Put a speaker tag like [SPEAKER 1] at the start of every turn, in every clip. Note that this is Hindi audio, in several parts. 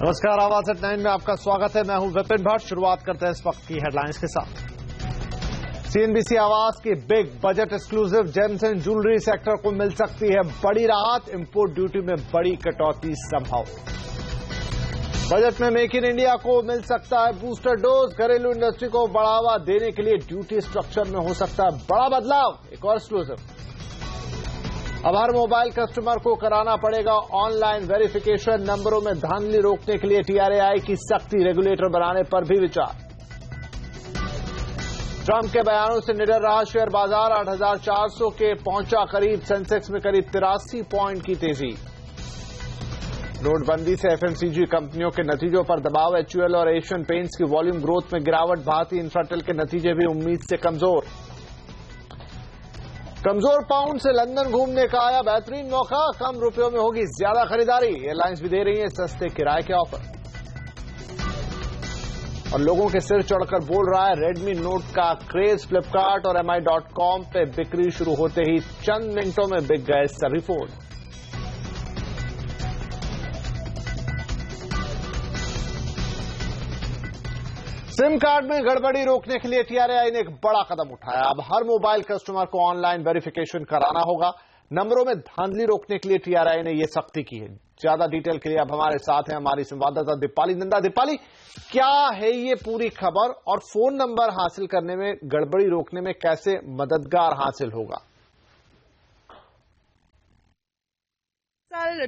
[SPEAKER 1] नमस्कार, आवाज एट 9 में आपका स्वागत है। मैं हूं विपिन भट्ट। शुरुआत करते हैं इस वक्त की हेडलाइंस के साथ। सीएनबीसी आवास की big budget exclusive James and jewellery sector को मिल सकती है बड़ी राहत। इंपोर्ट ड्यूटी में बड़ी कटौती संभव। बजट में मेक इन इंडिया को मिल सकता है बूस्टर डोज। घरेलू इंडस्ट्री को बढ़ावा देने के लिए ड्यूटी स्ट्रक्चर में हो सकता है बड़ा बदलाव। एक और एक्सक्लूसिव। अब हर मोबाइल कस्टमर को कराना पड़ेगा ऑनलाइन वेरिफिकेशन। नंबरों में धांधली रोकने के लिए टीआरएआई की सख्ती। रेगुलेटर बनाने पर भी विचार। ट्रंप के बयानों से निडर रहा शेयर बाजार। 8,400 के पहुंचा करीब। सेंसेक्स में करीब 83 पॉइंट की तेजी। नोटबंदी से एफएमसीजी कंपनियों के नतीजों पर दबाव। एचयूएल और एशियन पेंट्स की वॉल्यूम ग्रोथ में गिरावट। भारतीय इंफ्राटेल के नतीजे भी उम्मीद से कमजोर। कमजोर पाउंड से लंदन घूमने का आया बेहतरीन मौका। कम रुपयों में होगी ज्यादा खरीदारी। एयरलाइंस भी दे रही है सस्ते किराए के ऑफर। और लोगों के सिर चढ़कर बोल रहा है रेडमी नोट का क्रेज। फ्लिपकार्ट और mi.com पे बिक्री शुरू होते ही चंद मिनटों में बिक गए सभी फोन। सिम कार्ड में गड़बड़ी रोकने के लिए टीआरएआई ने एक बड़ा कदम उठाया। अब हर मोबाइल कस्टमर को ऑनलाइन वेरिफिकेशन कराना होगा। नंबरों में धांधली रोकने के लिए टीआरएआई ने यह सख्ती की है। ज्यादा डिटेल के लिए अब हमारे साथ हैं हमारी संवाददाता दीपाली नंदा। दीपाली, क्या है ये पूरी खबर और फोन नंबर हासिल करने में गड़बड़ी रोकने में कैसे मददगार हासिल होगा?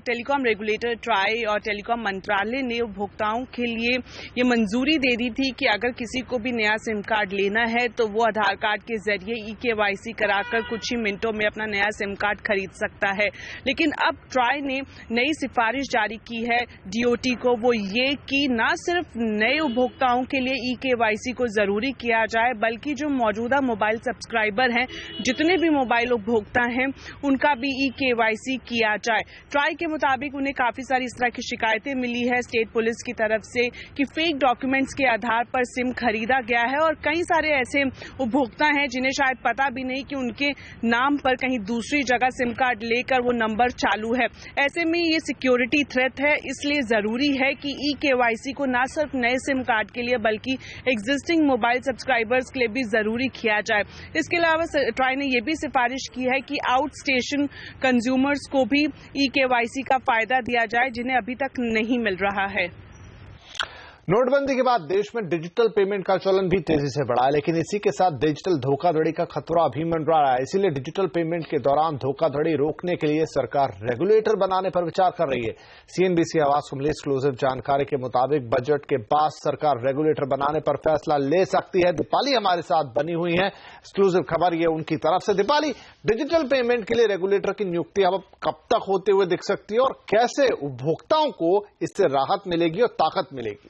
[SPEAKER 2] टेलीकॉम रेगुलेटर ट्राई और टेलीकॉम मंत्रालय ने उपभोक्ताओं के लिए ये मंजूरी दे दी थी कि अगर किसी को भी नया सिम कार्ड लेना है तो वो आधार कार्ड के जरिए ईकेवाईसी कराकर कुछ ही मिनटों में अपना नया सिम कार्ड खरीद सकता है। लेकिन अब ट्राई ने नई सिफारिश जारी की है डीओटी को, वो ये कि न सिर्फ नए उपभोक्ताओं के लिए ईकेवाईसी को जरूरी किया जाए बल्कि जो मौजूदा मोबाइल सब्सक्राइबर हैं, जितने भी मोबाइल उपभोक्ता हैं, उनका भी ईकेवाईसी किया जाए। ट्राई के मुताबिक उन्हें काफी सारी इस तरह की शिकायतें मिली है स्टेट पुलिस की तरफ से कि फेक डॉक्यूमेंट्स के आधार पर सिम खरीदा गया है और कई सारे ऐसे उपभोक्ता हैं जिन्हें शायद पता भी नहीं कि उनके नाम पर कहीं दूसरी जगह सिम कार्ड लेकर वो नंबर चालू है। ऐसे में ये सिक्योरिटी थ्रेट है, इसलिए जरूरी है कि ईकेवाईसी को न सिर्फ नए सिम कार्ड के लिए बल्कि एग्जिस्टिंग मोबाइल सब्सक्राइबर्स के लिए भी जरूरी किया जाए। इसके अलावा ट्राई ने यह भी सिफारिश की है कि आउट स्टेशन कंज्यूमर्स को भी ईकेवाईसी का फायदा दिया जाए जिन्हें अभी तक नहीं मिल रहा है।
[SPEAKER 1] नोटबंदी के बाद देश में डिजिटल पेमेंट का चलन भी तेजी से बढ़ा है, लेकिन इसी के साथ डिजिटल धोखाधड़ी का खतरा भी मंडरा रहा है। इसीलिए डिजिटल पेमेंट के दौरान धोखाधड़ी रोकने के लिए सरकार रेगुलेटर बनाने पर विचार कर रही है। सीएनबीसी आवाज को मिली एक्सक्लूसिव जानकारी के मुताबिक बजट के बाद सरकार रेगुलेटर बनाने पर फैसला ले सकती है। दीपाली हमारे साथ बनी हुई है, एक्सक्लूसिव खबर ये उनकी तरफ से। दीपाली, डिजिटल पेमेंट के लिए रेगुलेटर की नियुक्ति अब कब तक होते हुए दिख सकती है और कैसे उपभोक्ताओं को इससे राहत मिलेगी और ताकत मिलेगी?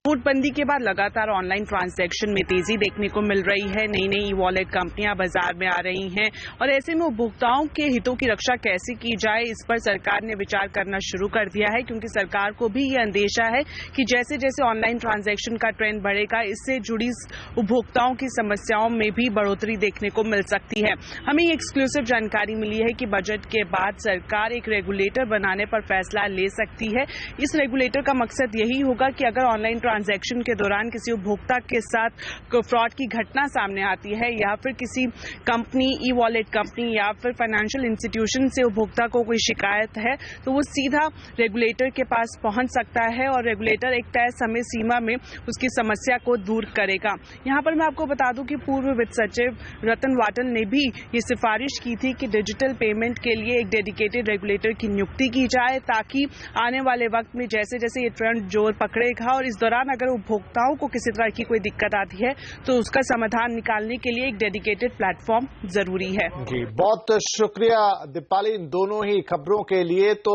[SPEAKER 2] नोटबंदी के बाद लगातार ऑनलाइन ट्रांजैक्शन में तेजी देखने को मिल रही है। नई नई वॉलेट कंपनियां बाजार में आ रही हैं और ऐसे में उपभोक्ताओं के हितों की रक्षा कैसे की जाए, इस पर सरकार ने विचार करना शुरू कर दिया है, क्योंकि सरकार को भी ये अंदेशा है कि जैसे जैसे ऑनलाइन ट्रांजैक्शन का ट्रेंड बढ़ेगा, इससे जुड़ी उपभोक्ताओं की समस्याओं में भी बढ़ोतरी देखने को मिल सकती है। हमें एक्सक्लूसिव जानकारी मिली है कि बजट के बाद सरकार एक रेगुलेटर बनाने पर फैसला ले सकती है। इस रेगुलेटर का मकसद यही होगा कि अगर ऑनलाइन ट्रांजैक्शन के दौरान किसी उपभोक्ता के साथ फ्रॉड की घटना सामने आती है या फिर किसी कंपनी, ई वॉलेट कंपनी या फिर फाइनेंशियल इंस्टीट्यूशन से उपभोक्ता को कोई शिकायत है, तो वो सीधा रेगुलेटर के पास पहुंच सकता है और रेगुलेटर एक तय समय सीमा में उसकी समस्या को दूर करेगा। यहां पर मैं आपको बता दूं कि पूर्व वित्त सचिव रतन वाटल ने भी ये सिफारिश की थी कि डिजिटल पेमेंट के लिए एक डेडिकेटेड रेगुलेटर की नियुक्ति की जाए, ताकि आने वाले वक्त में जैसे जैसे ये ट्रेंड जोर पकड़ेगा और इस दौरान अगर उपभोक्ताओं को किसी तरह की कोई दिक्कत आती है तो उसका समाधान निकालने के लिए एक डेडिकेटेड प्लेटफॉर्म जरूरी है।
[SPEAKER 1] जी, बहुत शुक्रिया दीपाली इन दोनों ही खबरों के लिए। तो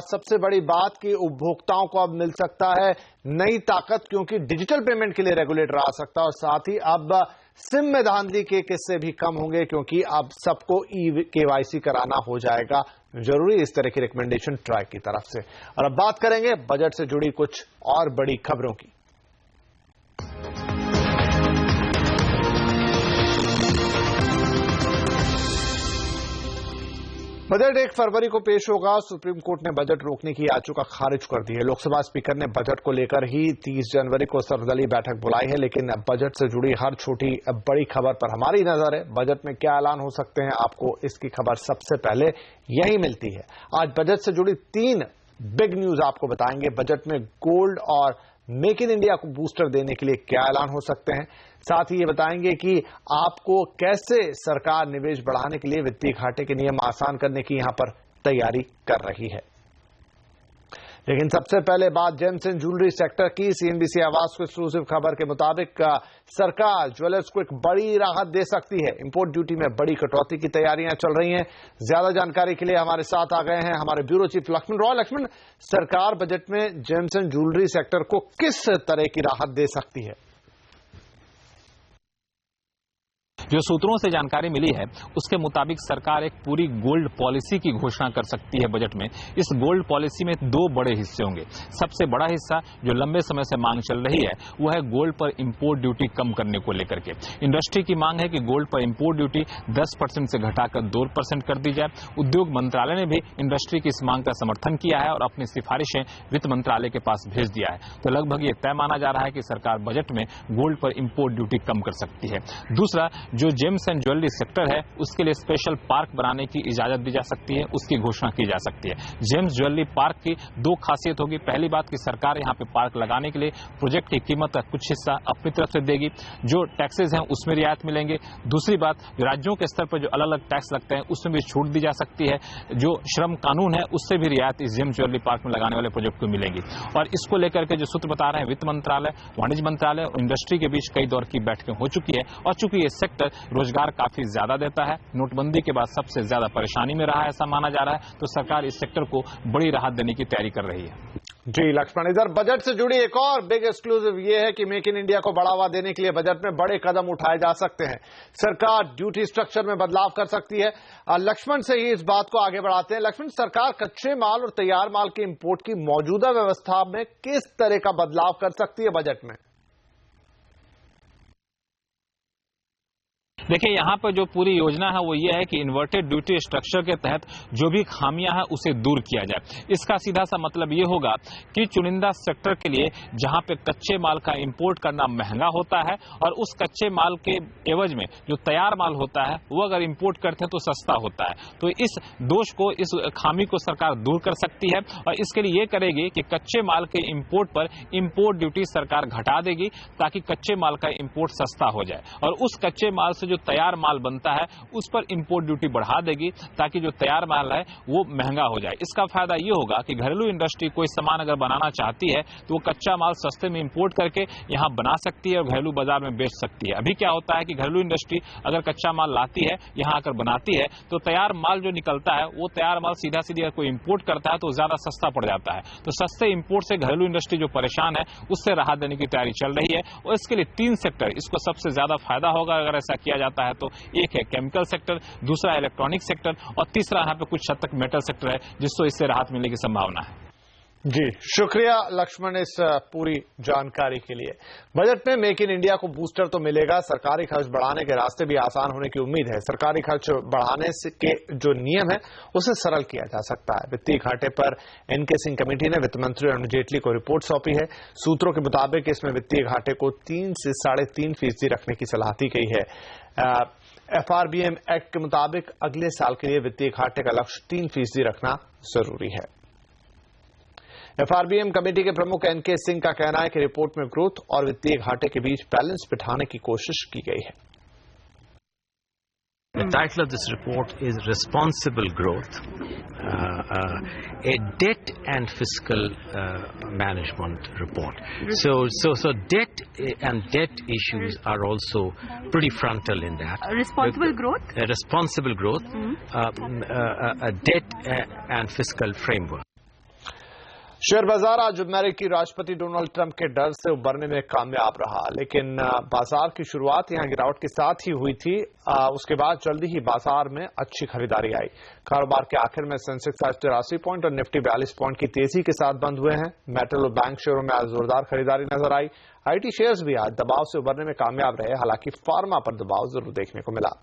[SPEAKER 1] सबसे बड़ी बात कि उपभोक्ताओं को अब मिल सकता है नई ताकत, क्योंकि डिजिटल पेमेंट के लिए रेगुलेटर आ सकता है और साथ ही अब सिम में धांधली के किस्से भी कम होंगे, क्योंकि अब सबको केवाईसी कराना हो जाएगा जरूरी। इस तरह की रिकमेंडेशन ट्राई की तरफ से। और अब बात करेंगे बजट से जुड़ी कुछ और बड़ी खबरों की। बजट 1 फरवरी को पेश होगा। सुप्रीम कोर्ट ने बजट रोकने की याचिका खारिज कर दी है। लोकसभा स्पीकर ने बजट को लेकर ही 30 जनवरी को सर्वदलीय बैठक बुलाई है, लेकिन बजट से जुड़ी हर छोटी बड़ी खबर पर हमारी नजर है। बजट में क्या ऐलान हो सकते हैं, आपको इसकी खबर सबसे पहले यही मिलती है। आज बजट से जुड़ी 3 बिग न्यूज आपको बताएंगे। बजट में गोल्ड और मेक इन इंडिया को बूस्टर देने के लिए क्या ऐलान हो सकते हैं, साथ ही ये बताएंगे कि आपको कैसे सरकार निवेश बढ़ाने के लिए वित्तीय घाटे के नियम आसान करने की यहां पर तैयारी कर रही है। लेकिन सबसे पहले बात जेम्स एंड ज्वेलरी सेक्टर की। सीएनबीसी आवाज को एक्सक्लूसिव खबर के मुताबिक सरकार ज्वेलर्स को एक बड़ी राहत दे सकती है। इंपोर्ट ड्यूटी में बड़ी कटौती की तैयारियां चल रही हैं। ज्यादा जानकारी के लिए हमारे साथ आ गए हैं हमारे ब्यूरो चीफ लक्ष्मण रॉय। लक्ष्मण, सरकार बजट में जेम्स एंड ज्वेलरी सेक्टर को किस तरह की राहत दे सकती है?
[SPEAKER 3] जो सूत्रों से जानकारी मिली है उसके मुताबिक सरकार एक पूरी गोल्ड पॉलिसी की घोषणा कर सकती है बजट में। इस गोल्ड पॉलिसी में 2 बड़े हिस्से होंगे। सबसे बड़ा हिस्सा जो लंबे समय से मांग चल रही है वो है गोल्ड पर इंपोर्ट ड्यूटी कम करने को लेकर के। इंडस्ट्री की मांग है कि गोल्ड पर इंपोर्ट ड्यूटी 10% से घटाकर 2% कर दी जाए। उद्योग मंत्रालय ने भी इंडस्ट्री की इस मांग का समर्थन किया है और अपनी सिफारिशें वित्त मंत्रालय के पास भेज दिया है। तो लगभग ये तय माना जा रहा है कि सरकार बजट में गोल्ड पर इंपोर्ट ड्यूटी कम कर सकती है। दूसरा, जो जेम्स एंड ज्वेलरी सेक्टर है उसके लिए स्पेशल पार्क बनाने की इजाजत दी जा सकती है, उसकी घोषणा की जा सकती है। जेम्स ज्वेलरी पार्क की 2 खासियत होगी। पहली बात कि सरकार यहां पे पार्क लगाने के लिए प्रोजेक्ट की कीमत का कुछ हिस्सा अपनी तरफ से देगी, जो टैक्सेस हैं उसमें रियायत मिलेंगे। दूसरी बात, राज्यों के स्तर पर जो अलग अलग टैक्स लगते हैं उसमें भी छूट दी जा सकती है। जो श्रम कानून है उससे भी रियायत इस जेम्स ज्वेलरी पार्क में लगाने वाले प्रोजेक्ट को मिलेगी। और इसको लेकर के जो सूत्र बता रहे हैं वित्त मंत्रालय, वाणिज्य मंत्रालय और इंडस्ट्री के बीच कई दौर की बैठकें हो चुकी है। और चूंकि ये सेक्टर रोजगार काफी ज्यादा देता है, नोटबंदी के बाद सबसे ज्यादा परेशानी में रहा है ऐसा माना जा रहा है, तो सरकार इस सेक्टर को बड़ी राहत देने की तैयारी कर रही है।
[SPEAKER 1] जी लक्ष्मण, इधर बजट से जुड़ी एक और बिग एक्सक्लूसिव ये है कि मेक इन इंडिया को बढ़ावा देने के लिए बजट में बड़े कदम उठाए जा सकते हैं। सरकार ड्यूटी स्ट्रक्चर में बदलाव कर सकती है। लक्ष्मण से ही इस बात को आगे बढ़ाते हैं। लक्ष्मण, सरकार कच्चे माल और तैयार माल के इंपोर्ट की मौजूदा व्यवस्था में किस तरह का बदलाव कर सकती है बजट में?
[SPEAKER 3] देखिए, यहां पर जो पूरी योजना है वो ये है कि इन्वर्टेड ड्यूटी स्ट्रक्चर के तहत जो भी खामियां हैं उसे दूर किया जाए। इसका सीधा सा मतलब ये होगा कि चुनिंदा सेक्टर के लिए जहां पे कच्चे माल का इंपोर्ट करना महंगा होता है और उस कच्चे माल के एवज में जो तैयार माल होता है वो अगर इंपोर्ट करते हैं तो सस्ता होता है। तो इस दोष को, इस खामी को सरकार दूर कर सकती है और इसके लिए ये करेगी कि कच्चे माल के इंपोर्ट पर इंपोर्ट ड्यूटी सरकार घटा देगी ताकि कच्चे माल का इंपोर्ट सस्ता हो जाए। और उस कच्चे माल से जो तैयार माल बनता है उस पर इंपोर्ट ड्यूटी बढ़ा देगी ताकि जो तैयार माल है वो महंगा हो जाए। इसका फायदा ये होगा कि घरेलू इंडस्ट्री कोई सामान अगर बनाना चाहती है तो वो कच्चा माल सस्ते में इंपोर्ट करके यहां बना सकती है और घरेलू बाजार में बेच सकती है। अभी क्या होता है कि घरेलू इंडस्ट्री अगर कच्चा माल लाती है, यहां आकर बनाती है, तो तैयार माल जो निकलता है वो तैयार माल सीधा सीधा कोई इंपोर्ट करता है तो ज्यादा सस्ता पड़ जाता है। तो सस्ते इंपोर्ट से घरेलू इंडस्ट्री जो परेशान है उससे राहत देने की तैयारी चल रही है और इसके लिए 3 सेक्टर इसको सबसे ज्यादा फायदा होगा अगर ऐसा किया जाता है। तो एक है केमिकल सेक्टर, दूसरा इलेक्ट्रॉनिक सेक्टर और तीसरा यहां पे कुछ हद तक मेटल सेक्टर है जिससे इससे राहत मिलने की संभावना है।
[SPEAKER 1] जी शुक्रिया लक्ष्मण इस पूरी जानकारी के लिए। बजट में मेक इन इंडिया को बूस्टर तो मिलेगा, सरकारी खर्च बढ़ाने के रास्ते भी आसान होने की उम्मीद है। सरकारी खर्च बढ़ाने के जो नियम है उसे सरल किया जा सकता है। वित्तीय घाटे पर एनके सिंह कमेटी ने वित्त मंत्री अरुण जेटली को रिपोर्ट सौंपी है। सूत्रों के मुताबिक इसमें वित्तीय घाटे को 3 से 3.5% रखने की सलाह दी गई है। FRBM एक्ट के मुताबिक अगले साल के लिए वित्तीय घाटे का लक्ष्य 3% रखना जरूरी है। FRBM कमेटी के प्रमुख एनके सिंह का कहना है कि रिपोर्ट में ग्रोथ और वित्तीय घाटे के बीच बैलेंस बिठाने की कोशिश की गई है।
[SPEAKER 4] The title of this report is Responsible Growth, a debt and fiscal management report. So debt and debt issues are also pretty frontal in that.
[SPEAKER 5] Responsible growth?
[SPEAKER 4] Responsible growth, a debt and fiscal framework.
[SPEAKER 1] Share बाजार आज अमेरिकी राष्ट्रपति डोनाल्ड ट्रंप के डर से उबरने में कामयाब रहा, लेकिन बाजार की शुरुआत यहां गिरावट के साथ ही हुई थी। उसके बाद जल्दी ही बाजार में अच्छी खरीदारी आई। कारोबार के आखिर में सेंसेक्स आज 83 पॉइंट और निफ्टी 42 पॉइंट की तेजी के साथ बंद हुए हैं। मेटल और बैंक शेयरों में आज जोरदार खरीदारी नजर आई। आईटी शेयर्स भी आज दबाव से उबरने में कामयाब रहे, हालांकि फार्मा पर दबाव जरूर देखने को मिला।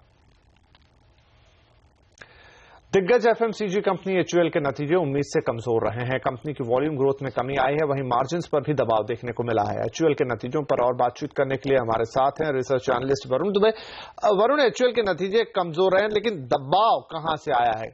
[SPEAKER 1] दिग्गज एफएमसीजी कंपनी एचयूएल के नतीजे उम्मीद से कमजोर रहे हैं। कंपनी की वॉल्यूम ग्रोथ में कमी आई है, वहीं मार्जिन्स पर भी दबाव देखने को मिला है। एचयूएल के नतीजों पर और बातचीत करने के लिए हमारे साथ हैं research analyst Varun Dubey. Varun, HUL के नतीजे कमजोर रहे हैं, लेकिन दबाव कहां से आया है?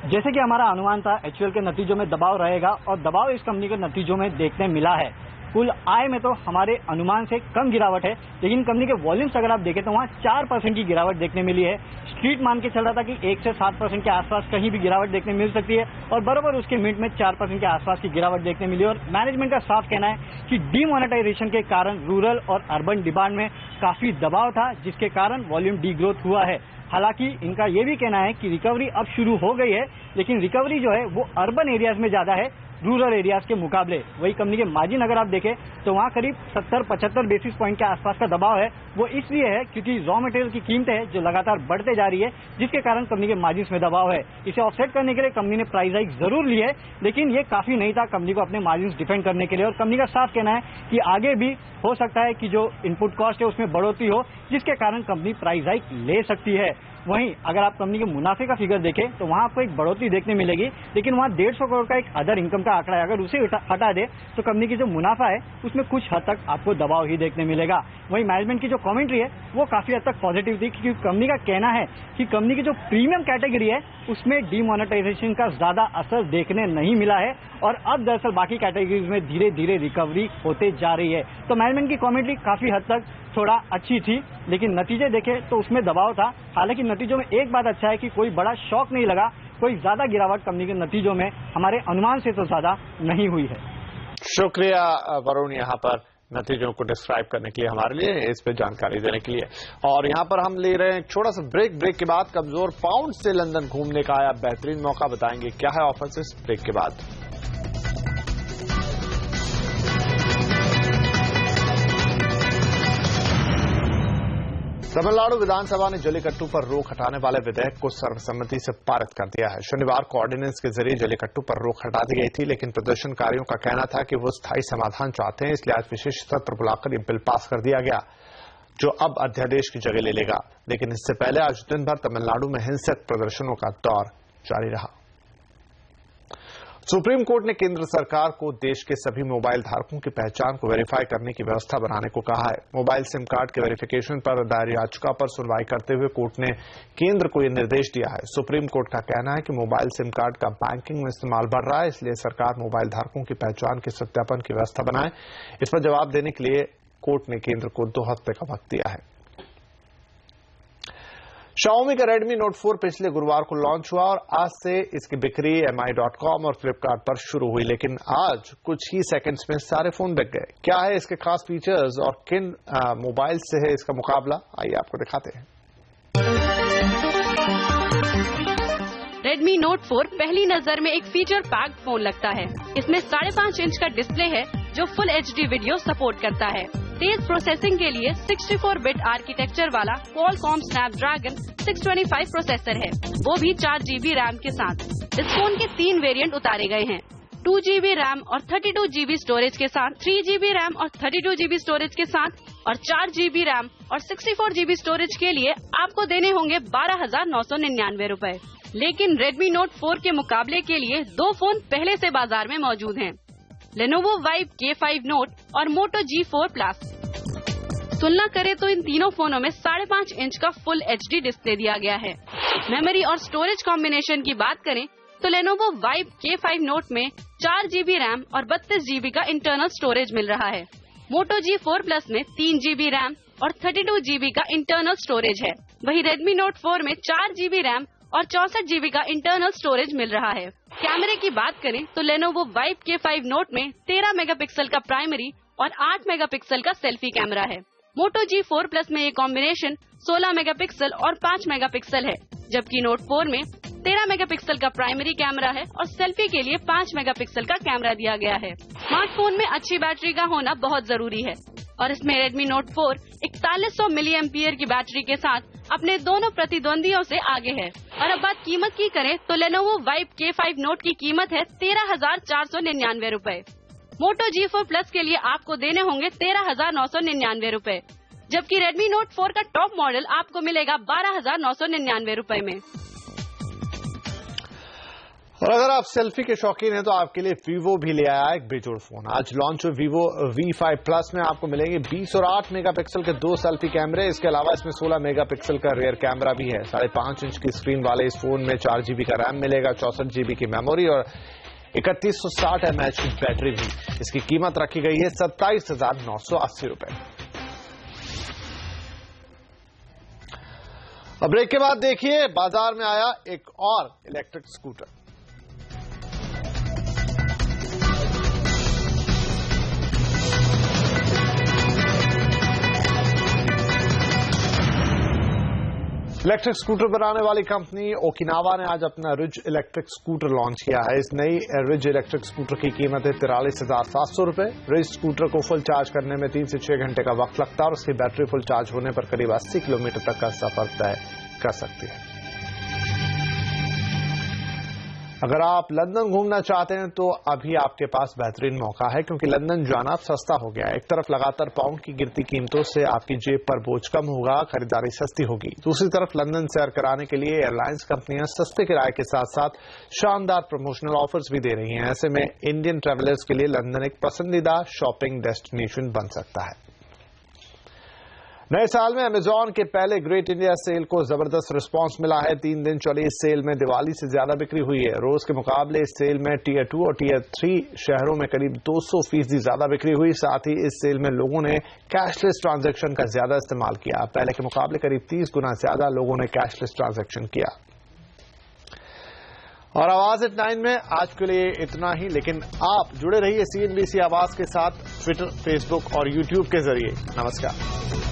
[SPEAKER 5] जैसे कि हमारा अनुमान था, एचयूएल के नतीजों में दबाव रहेगा और दबाव इस कंपनी के नतीजों में देखने मिला है। कुल आय में तो हमारे अनुमान से कम गिरावट है, लेकिन कंपनी के वॉल्यूम्स अगर आप देखें तो वहाँ 4% की गिरावट देखने मिली है। स्ट्रीट मान के चल रहा था कि 1 से 7% के आसपास कहीं भी गिरावट देखने मिल सकती है और बराबर उसके मिनट में 4% के आसपास की गिरावट देखने मिली। और मैनेजमेंट का साफ कहना है कि डीमोनेटाइजेशन के कारण रूरल और अर्बन डिमांड में काफी दबाव था, जिसके कारण वॉल्यूम डी ग्रोथ हुआ है। हालांकि इनका यह भी कहना है कि रिकवरी अब शुरू हो गई है, लेकिन रिकवरी जो है वो अर्बन एरियाज में ज्यादा है रूरल एरियाज के मुकाबले। वही कंपनी के मार्जिन अगर आप देखें तो वहां करीब 70-75 बेसिस पॉइंट के आसपास का दबाव है। वो इसलिए है क्योंकि रॉ मटेरियल की कीमतें हैं जो लगातार बढ़ते जा रही है, जिसके कारण कंपनी के मार्जिन में दबाव है। इसे ऑफसेट करने के लिए कंपनी ने प्राइस हाइक जरूर ली है, लेकिन ये काफी नहीं था कंपनी को अपने मार्जिन डिफेंड करने के लिए। और कंपनी का साफ कहना है कि आगे भी हो सकता है कि जो इनपुट कॉस्ट है उसमें बढ़ोतरी हो, जिसके कारण कंपनी प्राइस हाइक ले सकती है। वहीं अगर आप कंपनी के मुनाफे का फिगर देखें तो वहां आपको एक बढ़ोतरी देखने मिलेगी, लेकिन वहां 150 करोड़ का एक अदर इनकम का आंकड़ा है। अगर उसे हटा दे तो कंपनी की जो मुनाफा है उसमें कुछ हद तक आपको दबाव ही देखने मिलेगा। वहीं मैनेजमेंट की जो कमेंट्री है वो काफी हद तक पॉजिटिव थी, क्योंकि कंपनी का कहना है कि कंपनी की जो प्रीमियम कैटेगरी है उसमें डीमोनेटाइजेशन का ज्यादा असर देखने नहीं मिला है और अब दरअसल बाकी कैटेगरीज में धीरे धीरे रिकवरी होते जा रही है। तो मैनेजमेंट की कमेंट्री काफी हद तक थोड़ा अच्छी थी, लेकिन नतीजे देखे तो उसमें दबाव था। हालांकि नतीजों में एक बात अच्छा है कि कोई बड़ा शॉक नहीं लगा, कोई ज्यादा गिरावट कंपनी के नतीजों में हमारे अनुमान से तो ज्यादा नहीं हुई है।
[SPEAKER 1] शुक्रिया वरुण, यहाँ पर नतीजों को डिस्क्राइब करने के लिए, हमारे लिए इस पे जानकारी देने के लिए। और यहाँ पर हम ले रहे हैं एक छोटा सा ब्रेक के बाद कमजोर पाउंड से लंदन घूमने का आया बेहतरीन मौका, बताएंगे क्या है ऑफर इस ब्रेक के बाद। तमिलनाडु विधानसभा ने जल्लीकट्टू पर रोक हटाने वाले विधेयक को सर्वसम्मति से पारित कर दिया है। शनिवार को ऑर्डिनेंस के जरिए जल्लीकट्टू पर रोक हटा दी गई थी, लेकिन प्रदर्शनकारियों का कहना था कि वो स्थायी समाधान चाहते हैं, इसलिए आज विशेष सत्र बुलाकर ये बिल पास कर दिया गया, जो अब अध्यादेश की जगह ले लेगा। लेकिन इससे पहले आज दिन भर तमिलनाडु में हिंसक प्रदर्शनों का दौर जारी रहा। सुप्रीम कोर्ट ने केंद्र सरकार को देश के सभी मोबाइल धारकों की पहचान को वेरीफाई करने की व्यवस्था बनाने को कहा है। मोबाइल सिम कार्ड के वेरिफिकेशन पर दायर याचिका पर सुनवाई करते हुए कोर्ट ने केंद्र को यह निर्देश दिया है। सुप्रीम कोर्ट का कहना है कि मोबाइल सिम कार्ड का बैंकिंग में इस्तेमाल बढ़ रहा है, इसलिए सरकार मोबाइल धारकों की पहचान के सत्यापन की व्यवस्था बनाए। इस पर जवाब देने के लिए कोर्ट ने केंद्र को 2 हफ्ते का वक्त दिया है। Xiaomi का Redmi Note 4 पिछले गुरुवार को लॉन्च हुआ और आज से इसकी बिक्री mi.com और फ्लिपकार्ट पर शुरू हुई, लेकिन आज कुछ ही सेकंड्स में सारे फोन बिक गए। क्या है इसके खास फीचर्स और किन मोबाइल से है इसका मुकाबला, आइए आपको दिखाते हैं।
[SPEAKER 6] Redmi Note 4 पहली नजर में एक फीचर पैक्ड फोन लगता है। इसमें 5.5 इंच का डिस्प्ले है जो फुल HD वीडियो सपोर्ट करता है। तेज प्रोसेसिंग के लिए 64 बिट आर्किटेक्चर वाला Qualcomm Snapdragon 625 प्रोसेसर है, वो भी 4 GB रैम के साथ। इस फोन के 3 वेरिएंट उतारे गए हैं, 2 GB रैम और 32 GB स्टोरेज के साथ, 3 GB रैम और 32 GB स्टोरेज के साथ और 4 GB रैम और 64 GB स्टोरेज के लिए आपको देने होंगे 12,999 रुपए। लेकिन Redmi Note 4 के मुकाबले के लिए 2 फोन पहले से बाजार में मौजूद हैं, Lenovo Vibe K5 Note और Moto G4 Plus। तुलना करें तो इन तीनों फोनों में 5.5 इंच का फुल HD डिस्प्ले दिया गया है। मेमोरी और स्टोरेज कॉम्बिनेशन की बात करें तो Lenovo Vibe K5 Note में 4 GB रैम और 32 GB का इंटरनल स्टोरेज मिल रहा है। Moto G4 Plus में 3 GB रैम और 32 GB का इंटरनल स्टोरेज है। वहीं Redmi Note 4 में 4 GB रैम और 64 GB का इंटरनल स्टोरेज मिल रहा है। कैमरे की बात करें तो Lenovo Vibe K5 Note में 13 मेगापिक्सल का प्राइमरी और 8 मेगापिक्सल का सेल्फी कैमरा है। Moto G4 Plus में ये कॉम्बिनेशन 16 मेगापिक्सल और 5 मेगापिक्सल है, जबकि Note 4 में 13 मेगापिक्सल का प्राइमरी कैमरा है और सेल्फी के लिए 5 मेगापिक्सल का कैमरा दिया गया है। स्मार्टफोन में अच्छी बैटरी का होना बहुत जरूरी है और इसमें Redmi Note 4 4100 मिली एम्पियर की बैटरी के साथ अपने दोनों प्रतिद्वंदियों से आगे है। और अब बात कीमत की करें तो Lenovo Vibe K5 Note की कीमत है 13,499 रुपए। Moto G4 Plus के लिए आपको देने होंगे 13,999 रुपए। जबकि Redmi Note 4 का टॉप मॉडल आपको मिलेगा 12,999 रुपए में।
[SPEAKER 1] और अगर आप सेल्फी के शौकीन हैं तो आपके लिए वीवो भी ले आया एक बेजोड़ फोन। आज लॉन्च हुए वीवो V5 Plus में आपको मिलेंगे 20 और 8 मेगापिक्सल के 2 सेल्फी कैमरे। इसके अलावा इसमें 16 मेगापिक्सल का रियर कैमरा भी है। 5.5 इंच की स्क्रीन वाले इस फोन में 4 GB का रैम मिलेगा, 64 GB की मेमोरी और 3160 mAh की बैटरी भी। इसकी कीमत रखी गई है 27,980 रुपए। अब ब्रेक के बाद देखिए बाजार में आया एक और इलेक्ट्रिक स्कूटर। इलेक्ट्रिक स्कूटर बनाने वाली कंपनी ओकिनावा ने आज अपना रिज इलेक्ट्रिक स्कूटर लॉन्च किया है। इस नई रिज इलेक्ट्रिक स्कूटर की कीमत है 43,700 रुपए। रिज स्कूटर को फुल चार्ज करने में 3 से 6 घंटे का वक्त लगता है और उसकी बैटरी फुल चार्ज होने पर करीब 80 किलोमीटर तक का सफर तय कर सकती है। अगर आप लंदन घूमना चाहते हैं तो अभी आपके पास बेहतरीन मौका है, क्योंकि लंदन जाना अब सस्ता हो गया है। एक तरफ लगातार पाउंड की गिरती कीमतों से आपकी जेब पर बोझ कम होगा, खरीदारी सस्ती होगी। दूसरी तरफ लंदन सैर कराने के लिए एयरलाइंस कंपनियां सस्ते किराए के साथ साथ शानदार प्रमोशनल ऑफर्स भी दे रही हैं। ऐसे में इंडियन ट्रैवलर्स के लिए लंदन एक पसंदीदा शॉपिंग डेस्टिनेशन बन सकता है। नए साल में अमेजॉन के पहले ग्रेट इंडिया सेल को जबरदस्त रिस्पांस मिला है। 3 दिन चली इस सेल में दिवाली से ज्यादा बिक्री हुई है। रोज के मुकाबले इस सेल में टियर 2 और टियर 3 शहरों में करीब 200% ज्यादा बिक्री हुई। साथ ही इस सेल में लोगों ने कैशलेस ट्रांजैक्शन का ज्यादा इस्तेमाल किया। पहले के मुकाबले करीब 30 गुना ज्यादा लोगों ने कैशलेस ट्रांजैक्शन किया। और आवाज एट 9 में आज के लिए इतना ही, लेकिन आप जुड़े रहिए CNBC आवाज के साथ ट्विटर, फेसबुक और यूट्यूब के जरिए। नमस्कार।